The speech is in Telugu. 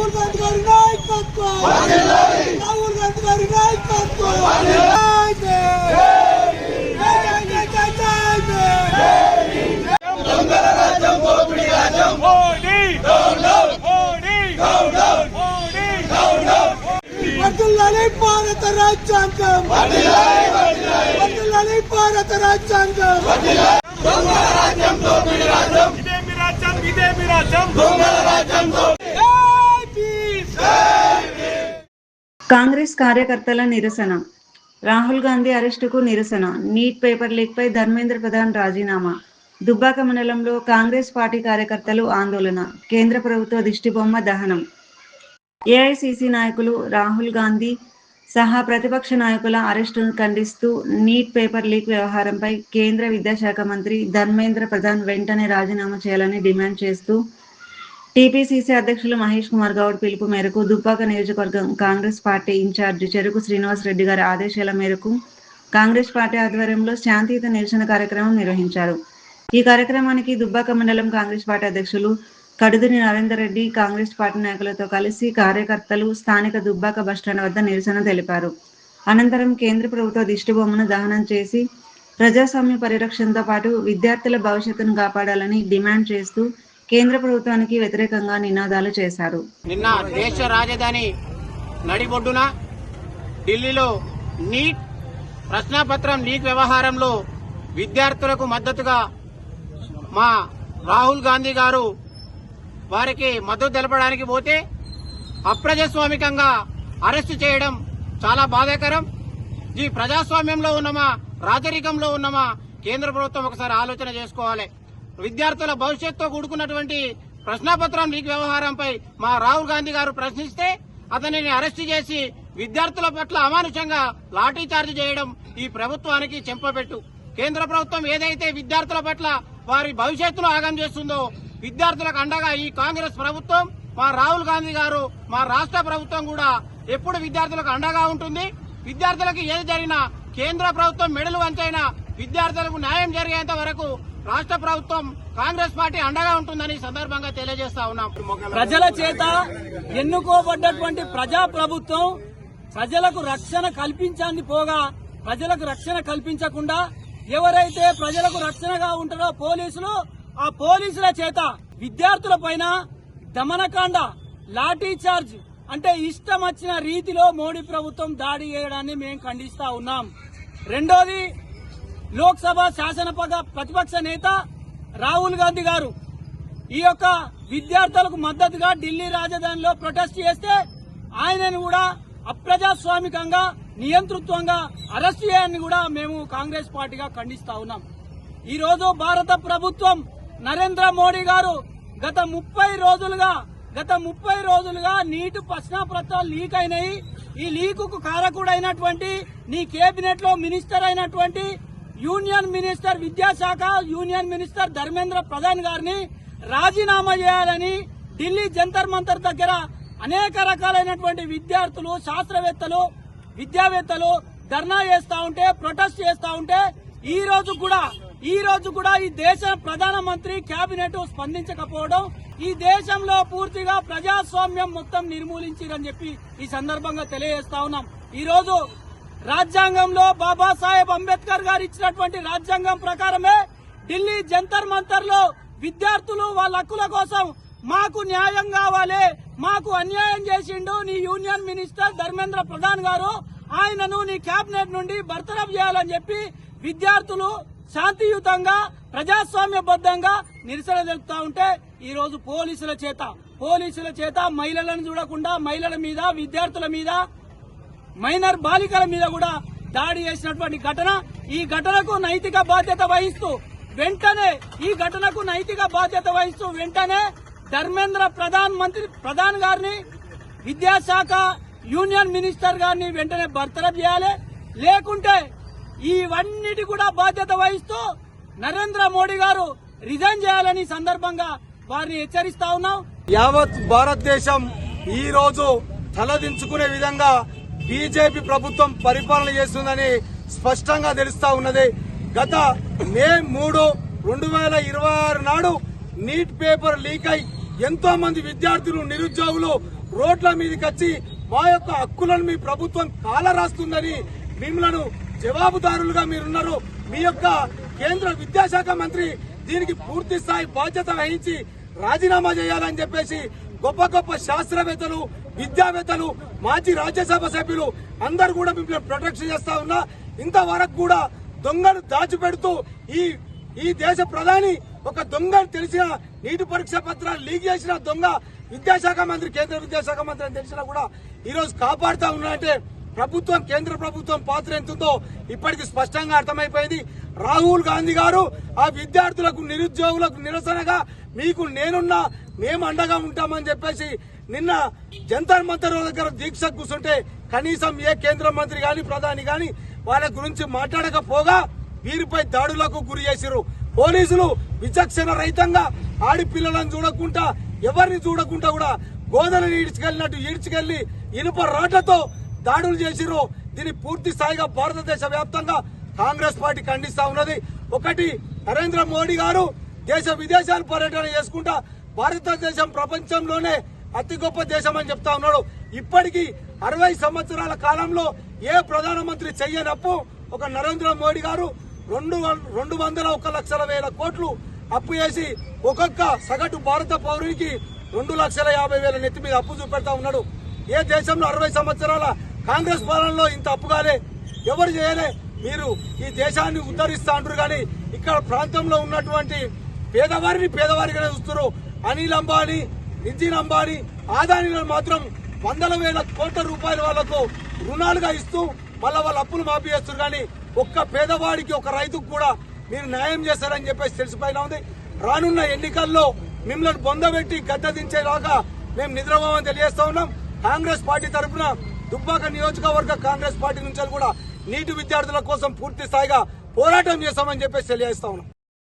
రాహుల్ గాంధీ గారి నాయకత్వం, రాహుల్ గాంధీ గారి నాయకత్వం. దొంగల రాజ్యం, దోపిడీ రాజ్యం, Modi down down, Modi down down, Modi down down. వర్ధిల్లాలి భారత రాజ్యాంగం, వర్ధిల్లాలి భారత రాజ్యాంగం. దొంగల రాజ్యం, దోపిడీ రాజ్యం, ఇదేమి రాజ్యం, ఇదేమి రాజ్యం, దొంగల రాజ్యం. కాంగ్రెస్ కార్యకర్తల నిరసన. రాహుల్ గాంధీ అరెస్టుకు నిరసన. నీట్ పేపర్ లీక్ పై ధర్మేంద్ర ప్రధాన్ రాజీనామా. దుబ్బాక మండలంలో కాంగ్రెస్ పార్టీ కార్యకర్తలు ఆందోళన. కేంద్ర ప్రభుత్వ దిష్టిబొమ్మ దహనం. ఏఐసిసి నాయకులు రాహుల్ గాంధీ సహా ప్రతిపక్ష నాయకుల అరెస్టును ఖండిస్తూ నీట్ పేపర్ లీక్ వ్యవహారంపై కేంద్ర విద్యాశాఖ మంత్రి ధర్మేంద్ర ప్రధాన్ వెంటనే రాజీనామా చేయాలని డిమాండ్ చేస్తూ టీపీసీసీ అధ్యక్షులు మహేష్ కుమార్ గౌడ్ పిలుపు మేరకు దుబ్బాక నియోజకవర్గం కాంగ్రెస్ పార్టీ ఇన్ఛార్జి చెరుకు శ్రీనివాస్ రెడ్డి గారి ఆదేశాల మేరకు కాంగ్రెస్ పార్టీ ఆధ్వర్యంలో శాంతియుత నిరసన కార్యక్రమం నిర్వహించారు. ఈ కార్యక్రమానికి దుబ్బాక మండలం కాంగ్రెస్ పార్టీ అధ్యక్షులు కడుదుని నరేందర్ రెడ్డి కాంగ్రెస్ పార్టీ నాయకులతో కలిసి కార్యకర్తలు స్థానిక దుబ్బాక బస్టాండ్ వద్ద నిరసన తెలిపారు. అనంతరం కేంద్ర ప్రభుత్వ దిష్టిబొమ్మను దహనం చేసి ప్రజాస్వామ్య పరిరక్షణతో పాటు విద్యార్థుల భవిష్యత్తును కాపాడాలని డిమాండ్ చేస్తూ కేంద్ర ప్రభుత్వానికి వ్యతిరేకంగా నినాదాలు చేశారు. నిన్న దేశ రాజధాని నడిబొడ్డున ఢిల్లీలో నీట్ ప్రశ్నాపత్రం లీక్ వ్యవహారంలో విద్యార్థులకు మద్దతుగా మా రాహుల్ గాంధీ గారు వారికి మద్దతు తెలపడానికి పోతే అప్రజాస్వామికంగా అరెస్టు చేయడం చాలా బాధాకరం. ఈ ప్రజాస్వామ్యంలో ఉన్నమా రాజరికంలో ఉన్నమా కేంద్ర ప్రభుత్వం ఒకసారి ఆలోచన చేసుకోవాలి. విద్యార్థుల భవిష్యత్తుతో కూడుకున్నటువంటి ప్రశ్నాపత్రం లీక్ వ్యవహారంపై మా రాహుల్ గాంధీ గారు ప్రశ్నిస్తే అతనిని అరెస్టు చేసి విద్యార్థుల పట్ల అమానుషంగా లాఠీ చార్జ్ చేయడం ఈ ప్రభుత్వానికి చెంపపెట్టు. కేంద్ర ప్రభుత్వం ఏదైతే విద్యార్థుల పట్ల వారి భవిష్యత్తును ఆగం చేస్తుందో విద్యార్థులకు అండగా ఈ కాంగ్రెస్ ప్రభుత్వం మా రాహుల్ గాంధీ గారు మా రాష్ట్ర ప్రభుత్వం కూడా ఎప్పుడు విద్యార్థులకు అండగా ఉంటుంది. విద్యార్థులకు ఏది జరిగినా కేంద్ర ప్రభుత్వం మెడలు వంచైనా విద్యార్థులకు న్యాయం జరిగేంత వరకు రాష్ట్ర ప్రభుత్వం కాంగ్రెస్ పార్టీ అండగా ఉంటుందని సందర్భంగా తెలియజేస్తా ఉన్నాం. ప్రజల చేత ఎన్నుకోబడ్డటువంటి ప్రజా ప్రభుత్వం ప్రజలకు రక్షణ కల్పించాలని పోగా ప్రజలకు రక్షణ కల్పించకుండా ఎవరైతే ప్రజలకు రక్షణగా ఉంటారో పోలీసులు, ఆ పోలీసుల చేత విద్యార్థుల పైన దమనకాండ లాఠీ చార్జ్ అంటే ఇష్టం వచ్చిన రీతిలో మోడీ ప్రభుత్వం దాడి చేయడాన్ని మేము ఖండిస్తా ఉన్నాం. రెండోది, లోక్సభ శాసనసభ ప్రతిపక్ష నేత రాహుల్ గాంధీ గారు ఈ యొక్క విద్యార్థులకు మద్దతుగా ఢిల్లీ రాజధానిలో ప్రొటెస్ట్ చేస్తే ఆయనను కూడా అప్రజాస్వామికంగా నియంతృత్వంగా అరెస్ట్ చేయాలని కూడా మేము కాంగ్రెస్ పార్టీగా ఖండిస్తా ఉన్నాం. ఈ రోజు భారత ప్రభుత్వం నరేంద్ర మోడీ గారు గత 30 రోజులుగా నీటి ప్రశ్నాపత్రాలు లీక్ అయినాయి. ఈ లీకుకు కారకుడైనటువంటి నీ కేబినెట్ లో మినిస్టర్ అయినటువంటి యూనియన్ మినిస్టర్ విద్యాశాఖ యూనియన్ మినిస్టర్ ధర్మేంద్ర ప్రధాన్ గారిని రాజీనామా చేయాలని ఢిల్లీ జంతర్ మంతర్ దగ్గర అనేక రకాలైనటువంటి విద్యార్థులు, శాస్త్రవేత్తలు, విద్యావేత్తలు ధర్నా చేస్తా ఉంటే, ప్రొటెస్ట్ చేస్తా ఉంటే ఈ రోజు కూడా ఈ దేశ ప్రధానమంత్రి కేబినెట్ స్పందించకపోవడం ఈ దేశంలో పూర్తిగా ప్రజాస్వామ్యం మొత్తం నిర్మూలించారని చెప్పి ఈ సందర్భంగా తెలియజేస్తా ఉన్నాం. ఈ రోజు రాజ్యాంగంలో బాబాసాహెబ్ అంబేద్కర్ గారు ఇచ్చినటువంటి రాజ్యాంగం ప్రకారమే ఢిల్లీ జంతర్ మంతర్ లో విద్యార్థులు వాళ్ళ హక్కుల కోసం మాకు న్యాయం కావాలి, మాకు అన్యాయం చేసిండు నీ యూనియన్ మినిస్టర్ ధర్మేంద్ర ప్రధాన్ గారు, ఆయనను నీ కేబినెట్ నుండి బర్తరఫ్ చేయాలని చెప్పి విద్యార్థులు శాంతియుతంగా ప్రజాస్వామ్యబద్దంగా నిరసన తెలుపుతా ఉంటే ఈ రోజు పోలీసుల చేత మహిళలను చూడకుండా మహిళల మీద, విద్యార్థుల మీద, మైనర్ బాలికల మీద కూడా దాడి చేసినటువంటి ఘటన. ఈ ఘటనకు నైతిక బాధ్యత వహిస్తూ వెంటనే ధర్మేంద్ర ప్రధాన్ గారిని, విద్యాశాఖ యూనియన్ మినిస్టర్ గారిని వెంటనే బర్తరఫ్ చేయాలి. లేకుంటే ఇవన్నిటి కూడా బాధ్యత వహిస్తూ నరేంద్ర మోడీ గారు రిజైన్ చేయాలని సందర్భంగా వారిని హెచ్చరిస్తా ఉన్నాం. యావత్ భారతదేశం ఈ రోజు తలదించుకునే విధంగా బీజేపీ ప్రభుత్వం పరిపాలన చేస్తుందని స్పష్టంగా తెలుస్తా ఉన్నది. గత మే 3, 2026 నాడు నీట్ పేపర్ లీక్ అయి ఎంతో మంది విద్యార్థులు నిరుద్యోగులు రోడ్ల మీదకి వచ్చి మా యొక్క హక్కులను మీ ప్రభుత్వం కాలరాస్తుందని మిమ్మల్ని జవాబుదారులుగా మీరున్నారు. మీ యొక్క కేంద్ర విద్యాశాఖ మంత్రి దీనికి పూర్తి స్థాయి బాధ్యత వహించి రాజీనామా చేయాలని చెప్పేసి గొప్ప గొప్ప శాస్త్రవేత్తలు, విద్యావేత్తలు, మాజీ రాజ్యసభ సభ్యులు అందరూ కూడా మిమ్మల్ని ప్రొటెక్షన్ చేస్తా ఉన్నా. ఇంతవరకు కూడా దొంగను దాచిపెడుతూ ఈ దేశ ప్రధాని ఒక దొంగను తెలిసిన నీటి పరీక్ష పత్రాలు లీక్ చేసిన దొంగ విద్యాశాఖ మంత్రి, కేంద్ర విద్యాశాఖ మంత్రి అని తెలిసినా కూడా ఈ రోజు కాపాడుతా ఉన్నారంటే ప్రభుత్వం, కేంద్ర ప్రభుత్వం పాత్ర ఎంతుందో ఇప్పటికి స్పష్టంగా అర్థమైపోయింది. రాహుల్ గాంధీ గారు ఆ విద్యార్థులకు, నిరుద్యోగులకు నిరసనగా మీకు నేనున్నా, మేము అండగా ఉంటామని చెప్పేసి నిన్న జంతర్ మంతర్ దగ్గర దీక్ష కూర్చుంటే కనీసం ఏ కేంద్ర మంత్రి గాని, ప్రధాని గాని వాళ్ళ గురించి మాట్లాడకపోగా వీరిపై దాడులకు గురి చేసిరు. పోలీసులు విచక్షణ రహితంగా ఆడిపిల్లలను చూడకుండా, ఎవరిని చూడకుండా కూడా గోదలను ఈడ్చుకెళ్లి ఇనుప రాడ్లతో దాడులు చేసిరు. దీన్ని పూర్తి స్థాయిగా భారతదేశ వ్యాప్తంగా కాంగ్రెస్ పార్టీ ఖండిస్తా ఉన్నది. ఒకటి, నరేంద్ర మోడీ గారు దేశ విదేశాలు పర్యటన చేసుకుంటా భారతదేశం ప్రపంచంలోనే అతి గొప్ప దేశం అని చెప్తా ఉన్నాడు. ఇప్పటికీ 60 సంవత్సరాల కాలంలో ఏ ప్రధానమంత్రి చెయ్యనప్పు ఒక నరేంద్ర మోడీ గారు 201,00,000 కోట్లు అప్పు చేసి ఒక్కొక్క సగటు భారత పౌరునికి 2,50,000 నెత్తి మీద అప్పు చూపెడతా ఉన్నాడు. ఏ దేశంలో 60 సంవత్సరాల కాంగ్రెస్ పాలనలో ఇంత అప్పు కాలే, ఎవరు చేయలే. మీరు ఈ దేశాన్ని ఉద్ధరిస్తా అంటారు కానీ ఇక్కడ ప్రాంతంలో ఉన్నటువంటి పేదవారిగానే చూస్తారు. అనిల్ అంబానీ, నితిన్ అంబానీ, ఆదానీలను మాత్రం 100,000 కోట్ల రూపాయల వాళ్లకు రుణాలుగా ఇస్తూ మళ్ళా వాళ్ళ అప్పులు మాఫీ చేస్తారు. కానీ ఒక్క పేదవాడికి, ఒక రైతుకు కూడా మీరు న్యాయం చేస్తారని చెప్పేసి తెలిసిపోయినా ఉంది. రానున్న ఎన్నికల్లో మిమ్మల్ని బొందబెట్టి గద్ద దించేలాగా మేము నిద్రపోమని తెలియజేస్తా ఉన్నాం. కాంగ్రెస్ పార్టీ తరఫున దుబ్బాక నియోజకవర్గ కాంగ్రెస్ పార్టీ నుంచి కూడా నీటి విద్యార్థుల కోసం పూర్తి స్థాయిగా పోరాటం చేస్తామని చెప్పేసి తెలియజేస్తా ఉన్నాం.